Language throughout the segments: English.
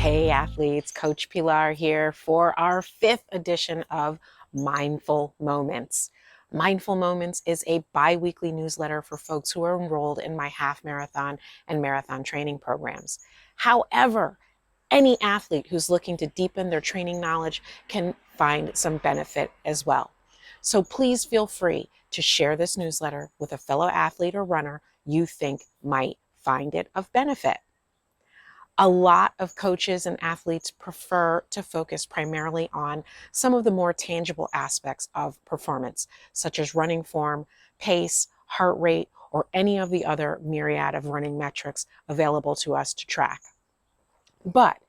Hey athletes, Coach Pilar here for our 5th edition of Mindful Moments. Mindful Moments is a bi-weekly newsletter for folks who are enrolled in my half marathon and marathon training programs. However, any athlete who's looking to deepen their training knowledge can find some benefit as well. So please feel free to share this newsletter with a fellow athlete or runner you think might find it of benefit. A lot of coaches and athletes prefer to focus primarily on some of the more tangible aspects of performance, such as running form, pace, heart rate, or any of the other myriad of running metrics available to us to track. But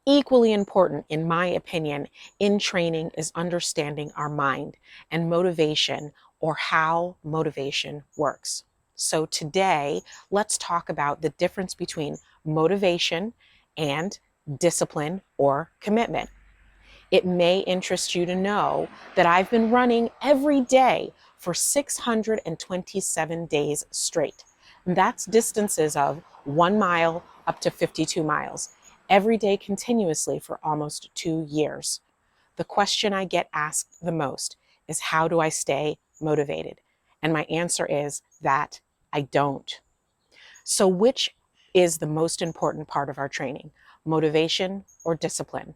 equally important, in my opinion, in training is understanding our mind and motivation, or how motivation works. So today, let's talk about the difference between motivation and discipline or commitment. It may interest you to know that I've been running every day for 627 days straight. And that's distances of 1 mile up to 52 miles, every day continuously for almost 2 years. The question I get asked the most is, how do I stay motivated? And my answer is that I don't. So which is the most important part of our training, motivation or discipline?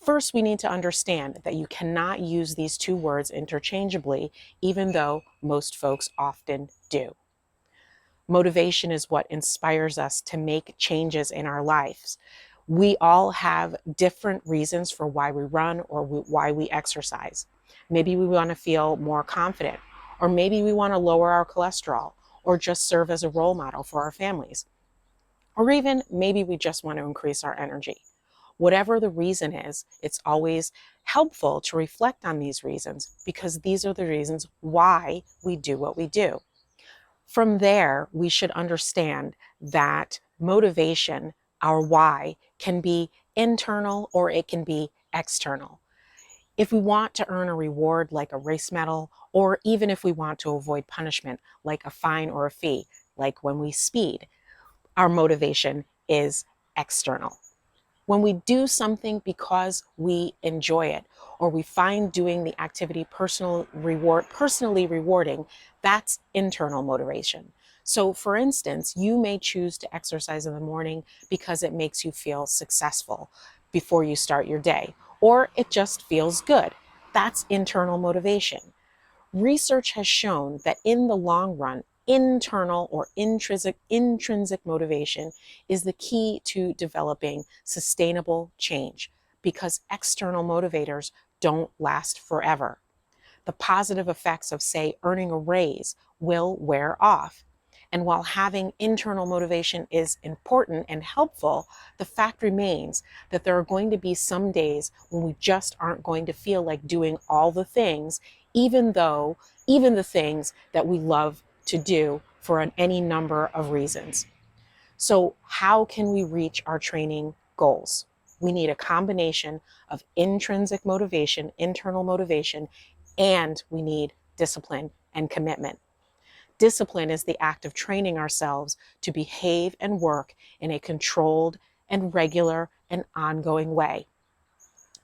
First, we need to understand that you cannot use these two words interchangeably, even though most folks often do. Motivation is what inspires us to make changes in our lives. We all have different reasons for why we run or why we exercise. Maybe we want to feel more confident, or maybe we want to lower our cholesterol, or just serve as a role model for our families. Or even maybe we just want to increase our energy. Whatever the reason is, it's always helpful to reflect on these reasons, because these are the reasons why we do what we do. From there, we should understand that motivation, our why, can be internal or it can be external. If we want to earn a reward like a race medal, or even if we want to avoid punishment like a fine or a fee, like when we speed, our motivation is external. When we do something because we enjoy it, or we find doing the activity personally rewarding, that's internal motivation. So for instance, you may choose to exercise in the morning because it makes you feel successful before you start your day, or it just feels good. That's internal motivation. Research has shown that in the long run, internal or intrinsic motivation is the key to developing sustainable change, because external motivators don't last forever. The positive effects of, say, earning a raise will wear off. And while having internal motivation is important and helpful, the fact remains that there are going to be some days when we just aren't going to feel like doing all the things, even the things that we love to do for any number of reasons. So how can we reach our training goals? We need a combination of intrinsic motivation, internal motivation, and we need discipline and commitment. Discipline is the act of training ourselves to behave and work in a controlled and regular and ongoing way.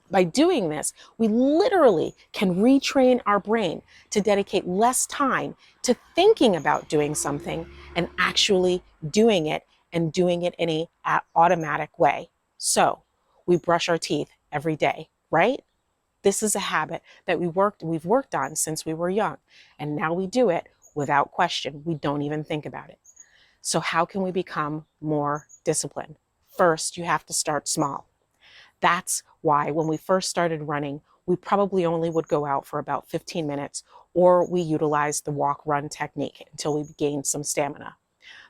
By doing this, we literally can retrain our brain to dedicate less time to thinking about doing something and actually doing it, and doing it in an automatic way. So we brush our teeth every day, right? This is a habit that we've worked on since we were young, and now we do it without question. We don't even think about it. So how can we become more disciplined? First, you have to start small. That's why when we first started running, we probably only would go out for about 15 minutes, or we utilized the walk-run technique until we gained some stamina.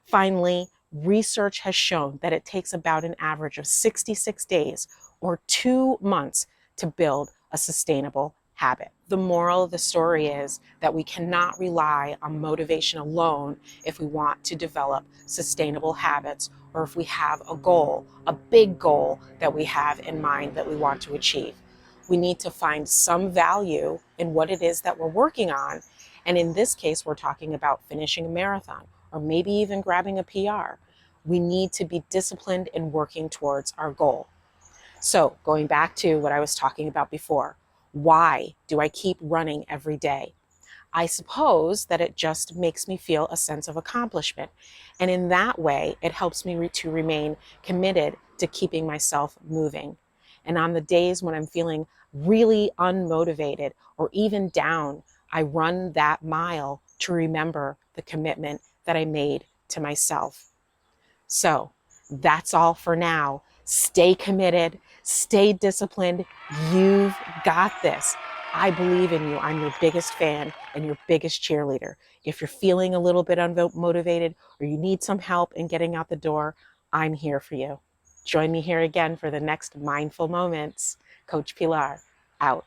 Finally, research has shown that it takes about an average of 66 days or 2 months to build a sustainable habit. The moral of the story is that we cannot rely on motivation alone if we want to develop sustainable habits, or if we have a goal, a big goal that we have in mind that we want to achieve. We need to find some value in what it is that we're working on. And in this case, we're talking about finishing a marathon, or maybe even grabbing a PR. We need to be disciplined in working towards our goal. So going back to what I was talking about before, why do I keep running every day? I suppose that it just makes me feel a sense of accomplishment. And in that way, it helps me to remain committed to keeping myself moving. And on the days when I'm feeling really unmotivated or even down, I run that mile to remember the commitment that I made to myself. So that's all for now. Stay committed, stay disciplined. You've got this. I believe in you. I'm your biggest fan and your biggest cheerleader. If you're feeling a little bit unmotivated or you need some help in getting out the door, I'm here for you. Join me here again for the next Mindful Moments. Coach Pilar, out.